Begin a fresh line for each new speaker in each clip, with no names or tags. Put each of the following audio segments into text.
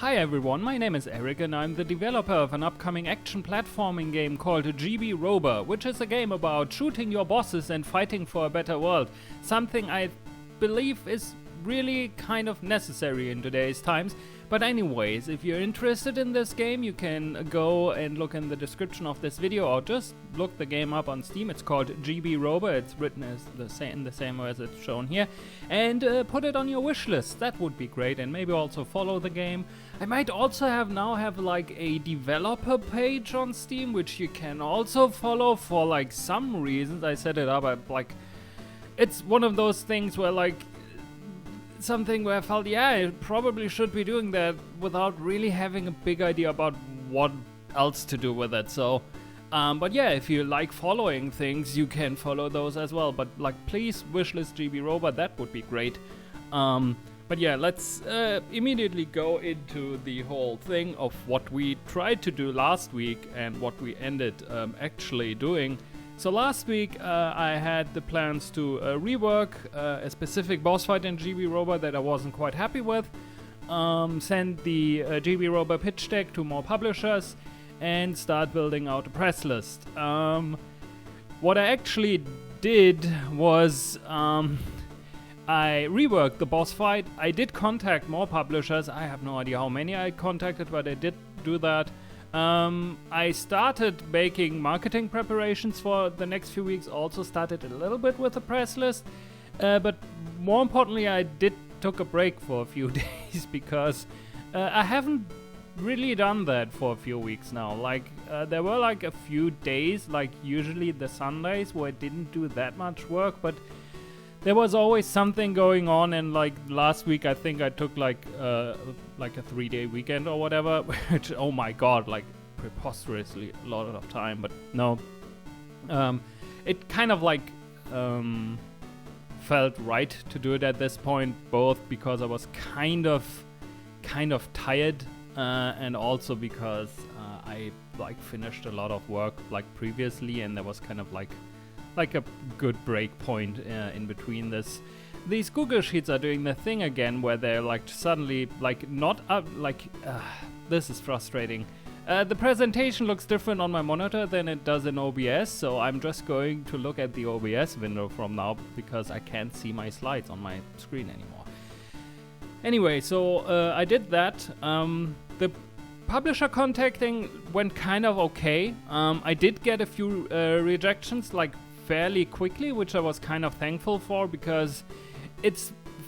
Hi everyone, my name is Eric and I'm the developer of an upcoming action platforming game called GB Rober, which is a game about shooting your bosses and fighting for a better world. Something I believe is really kind of necessary in today's times. But anyways, if you're interested in this game, you can go and look in the description of this video or just look the game up on Steam. It's called GB Rober. It's written as in the same way as it's shown here. And put it on your wish list. That would be great. And maybe also follow the game. I might also have like a developer page on Steam, which you can also follow for like some reasons. I set it up at like, it's one of those things where like, something where I felt, yeah, I probably should be doing that without really having a big idea about what else to do with it. So, but yeah, if you like following things, you can follow those as well. But like, please wishlist GB Rober, that would be great. But yeah, let's immediately go into the whole thing of what we tried to do last week and what we ended actually doing. So last week I had the plans to rework a specific boss fight in GB Rober that I wasn't quite happy with, send the GB Rober pitch deck to more publishers, and start building out a press list. What I actually did was I reworked the boss fight. I did contact more publishers. I have no idea how many I contacted, but I did do that. I started making marketing preparations for the next few weeks, also started a little bit with the press list, but more importantly I took a break for a few days because I haven't really done that for a few weeks now. Like there were like a few days, like usually the Sundays, where I didn't do that much work, but there was always something going on, and like last week I think I took like a 3-day weekend or whatever, which, oh my god, like preposterously a lot of time. But no, it kind of like felt right to do it at this point, both because I was kind of tired and also because I like finished a lot of work like previously, and there was kind of like a good break point in between this. These Google Sheets are doing the thing again where they're like suddenly like not up, this is frustrating. The presentation looks different on my monitor than it does in OBS, so I'm just going to look at the OBS window from now because I can't see my slides on my screen anymore. Anyway, so I did that. The publisher contacting went kind of okay. I did get a few rejections like fairly quickly, which I was kind of thankful for, because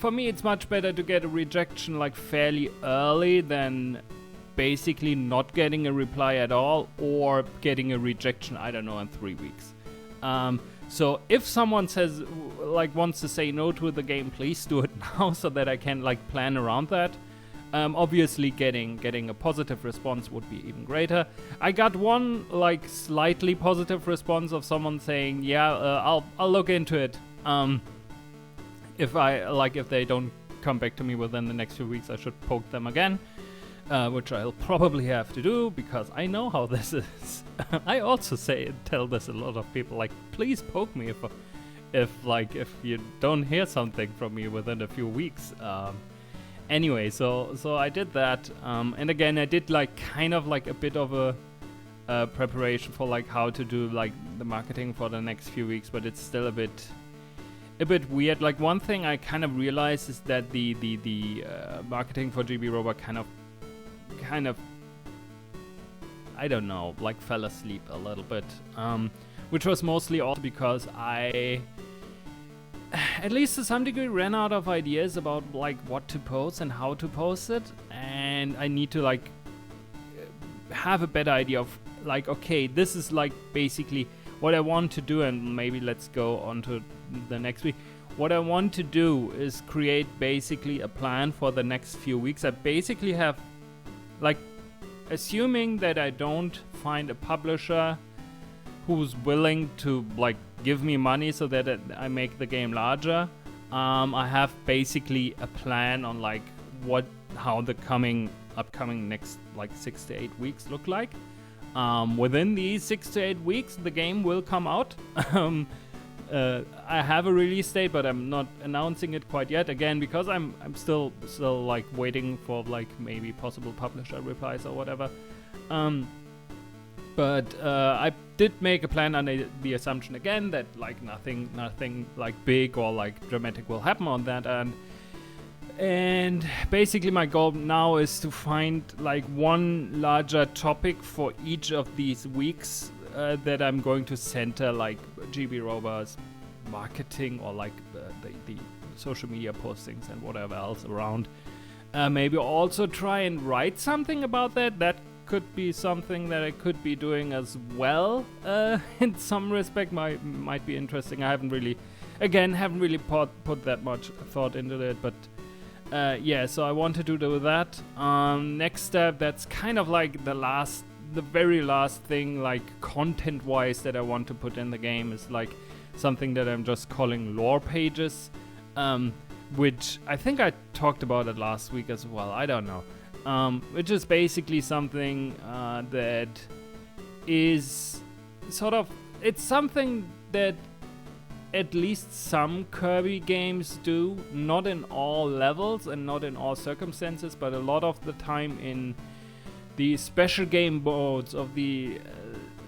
for me it's much better to get a rejection like fairly early than basically not getting a reply at all or getting a rejection, I don't know, in 3 weeks. So if someone says like wants to say no to the game, please do it now so that I can like plan around that. Obviously getting a positive response would be even greater. I got one like slightly positive response of someone saying, yeah, I'll look into it. If they don't come back to me within the next few weeks, I should poke them again, which I'll probably have to do because I know how this is. I also tell this a lot of people, like, please poke me if you don't hear something from me within a few weeks. Anyway, so I did that, and again I did like kind of like a bit of a preparation for like how to do like the marketing for the next few weeks, but it's still a bit weird. Like one thing I kind of realized is that the marketing for GB Rober kind of I don't know, like fell asleep a little bit, which was mostly also because I, at least to some degree, ran out of ideas about like what to post and how to post it, and I need to like have a better idea of like, okay, this is like basically what I want to do, and maybe let's go on to the next week. What I want to do is create basically a plan for the next few weeks. I basically have like, assuming that I don't find a publisher who's willing to like give me money so that I make the game larger, I have basically a plan on like how the upcoming next like 6 to 8 weeks look like. Within these 6 to 8 weeks the game will come out. I have a release date, but I'm not announcing it quite yet. Again, because I'm still like waiting for like maybe possible publisher replies or whatever. But I did make a plan under the assumption again that like nothing like big or like dramatic will happen on that end. And basically my goal now is to find like one larger topic for each of these weeks that I'm going to center like GB Rover's marketing or like the social media postings and whatever else around. Maybe also try and write something about that. That could be something that I could be doing as well. In some respect might be interesting. I haven't really put that much thought into it, but yeah, so I wanted to do that. Next step, that's kind of like the very last thing, like content-wise, that I want to put in the game is like something that I'm just calling lore pages, which I think I talked about it last week as well. I don't know. Which is basically something that is sort of, it's something that at least some Kirby games do, not in all levels and not in all circumstances, but a lot of the time in the special game modes of the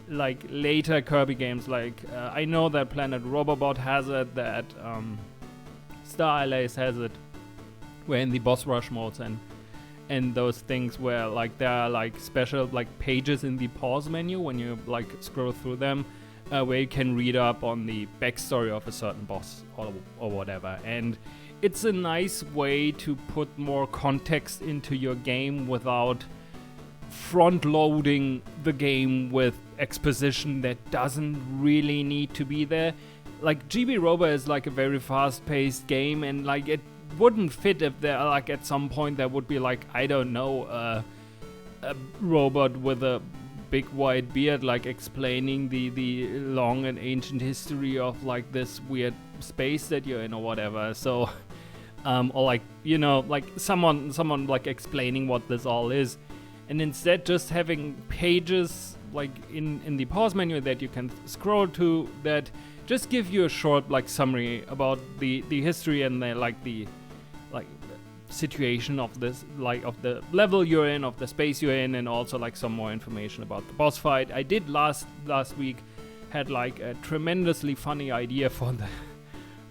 like later Kirby games. Like I know that Planet Robobot has it, that Star Allies has it, where in the boss rush modes and those things where like there are like special like pages in the pause menu when you like scroll through them, where you can read up on the backstory of a certain boss or whatever. And it's a nice way to put more context into your game without front-loading the game with exposition that doesn't really need to be there. Like GB Rover is like a very fast-paced game, and like it wouldn't fit if there like at some point there would be like, I don't know, a robot with a big white beard like explaining the long and ancient history of like this weird space that you're in or whatever. So or like, you know, like someone like explaining what this all is, and instead just having pages like in the pause menu that you can scroll to that just give you a short like summary about the history and the situation of this, like of the level you're in, of the space you're in, and also like some more information about the boss fight. I did last week had like a tremendously funny idea for the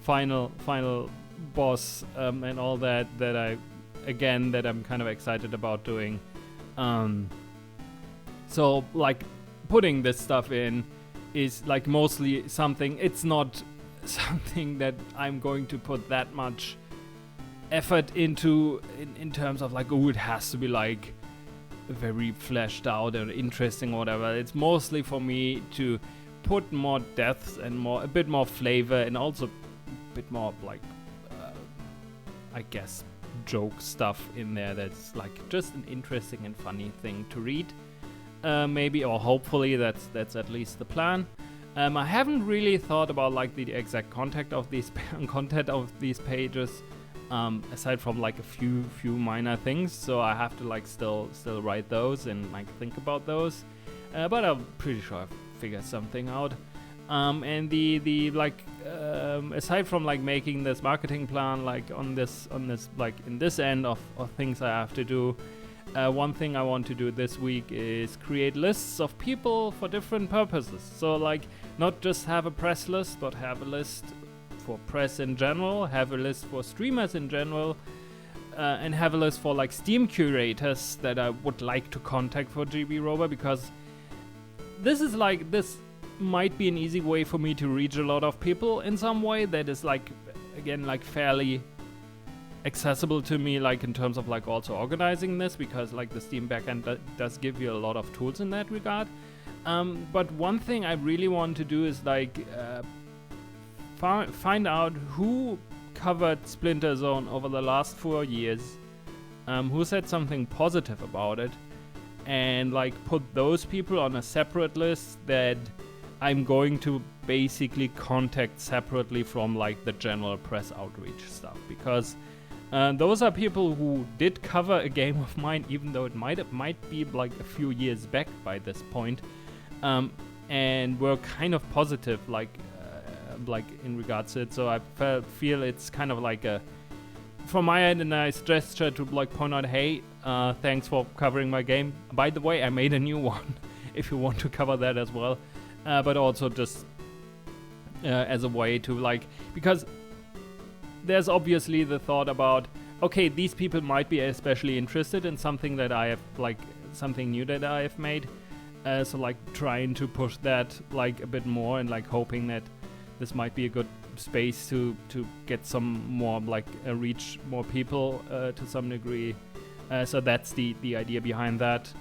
final boss and all that I'm kind of excited about doing. So like putting this stuff in is like mostly something, it's not something that I'm going to put that much effort into in terms of like, oh, it has to be like very fleshed out and interesting or whatever. It's mostly for me to put more depth and a bit more flavor, and also a bit more like I guess joke stuff in there that's like just an interesting and funny thing to read, maybe, or hopefully that's at least the plan. I haven't really thought about like the exact content of these pages, aside from like a few minor things, so I have to like still write those and like think about those, but I'm pretty sure I've figured something out. And the like aside from like making this marketing plan like on this like in this end of things I have to do, one thing I want to do this week is create lists of people for different purposes. So like not just have a press list, but have a list for press in general, have a list for streamers in general, and have a list for like Steam curators that I would like to contact for GB Rover, because this might be an easy way for me to reach a lot of people in some way that is like, again, like fairly accessible to me, like in terms of like also organizing this, because like the Steam backend does give you a lot of tools in that regard. But one thing I really want to do is like find out who covered Splinter Zone over the last 4 years, who said something positive about it, and like put those people on a separate list that I'm going to basically contact separately from like the general press outreach stuff, because those are people who did cover a game of mine, even though it might be like a few years back by this point, and were kind of positive, like like in regards to it. So I feel it's kind of like a, from my end, a nice gesture to like point out, hey, thanks for covering my game. By the way, I made a new one if you want to cover that as well. But also just as a way to like, because there's obviously the thought about, okay, these people might be especially interested in something that I have, like something new that I have made. So like trying to push that like a bit more and like hoping that this might be a good space to get some more like reach more people to some degree. So that's the idea behind that.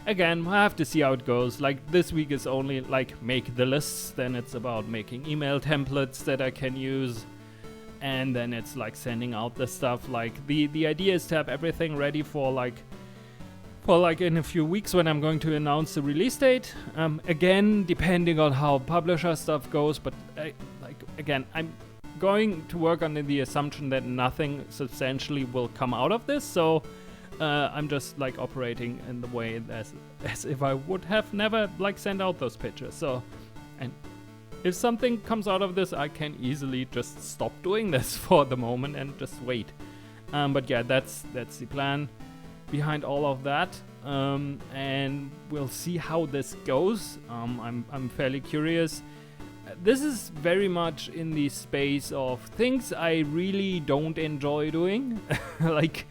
Again, I have to see how it goes. Like this week is only like make the lists, then it's about making email templates that I can use, and then it's like sending out the stuff. Like the idea is to have everything ready for like in a few weeks when I'm going to announce the release date. Again, depending on how publisher stuff goes, but again, I'm going to work under the assumption that nothing substantially will come out of this. So I'm just like operating in the way as if I would have never like sent out those pitches. So, and if something comes out of this, I can easily just stop doing this for the moment and just wait. But yeah, that's the plan behind all of that, and we'll see how this goes. I'm fairly curious. This is very much in the space of things I really don't enjoy doing. Like,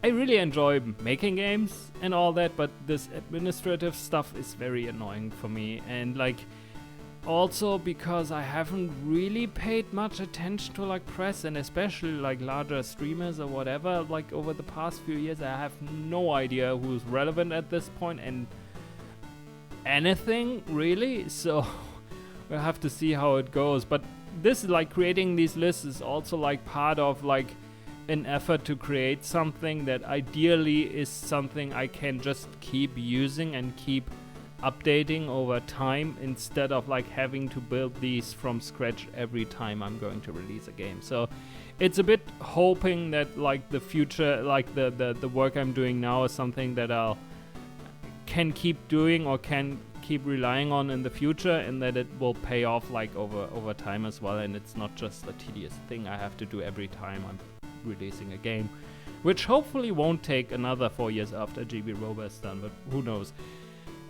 I really enjoy making games and all that, but this administrative stuff is very annoying for me. And like, also because I haven't really paid much attention to like press and especially like larger streamers or whatever, like over the past few years, I have no idea who's relevant at this point and anything really. So we'll have to see how it goes. But this is like creating these lists is also like part of like an effort to create something that ideally is something I can just keep using and keep updating over time instead of like having to build these from scratch every time I'm going to release a game. So it's a bit hoping that like the future, like the work I'm doing now is something that I'll can keep doing or can keep relying on in the future, and that it will pay off like over time as well, and it's not just a tedious thing I have to do every time I'm releasing a game, which hopefully won't take another 4 years after GB Rover is done, but who knows.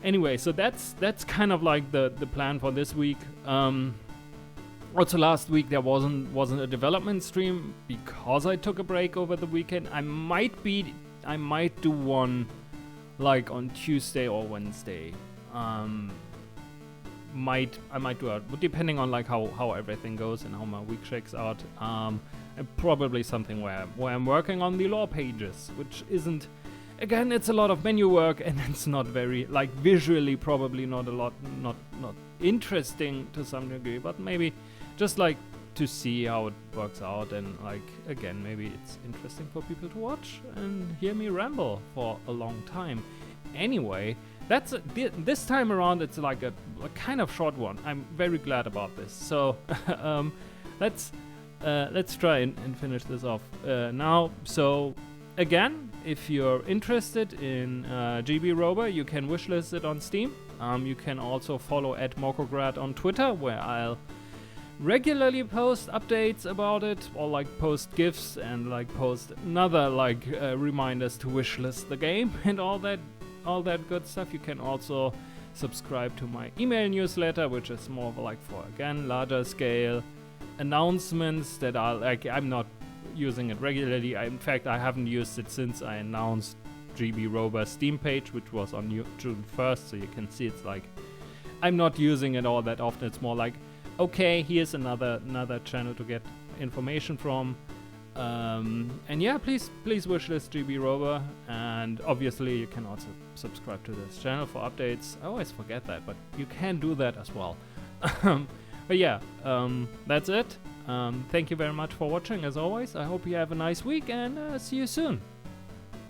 Anyway, so that's kind of like the plan for this week. Also last week there wasn't a development stream because I took a break over the weekend. I might do one like on Tuesday or Wednesday. I might do it, but depending on like how everything goes and how my week shakes out. And probably something where I'm working on the lore pages, which isn't, again, it's a lot of menu work and it's not very, like visually probably not a lot, not interesting to some degree, but maybe just like to see how it works out, and like, again, maybe it's interesting for people to watch and hear me ramble for a long time. Anyway, that's this time around it's like a kind of short one. I'm very glad about this. So let's try and finish this off now. So again, if you're interested in GB Rover, you can wishlist it on Steam. You can also follow @Mokograd on Twitter, where I'll regularly post updates about it, or like post GIFs and like post another like reminders to wishlist the game and all that good stuff. You can also subscribe to my email newsletter, which is more of like for, again, larger scale announcements that are like, I'm not using it regularly. In fact, I haven't used it since I announced GB Rover's Steam page, which was on June 1st. So you can see it's like I'm not using it all that often. It's more like, okay, here's another channel to get information from. And yeah, please wishlist GB Rover, and obviously you can also subscribe to this channel for updates. I always forget that, but you can do that as well. But yeah, that's it. Thank you very much for watching as always. I hope you have a nice week, and see you soon.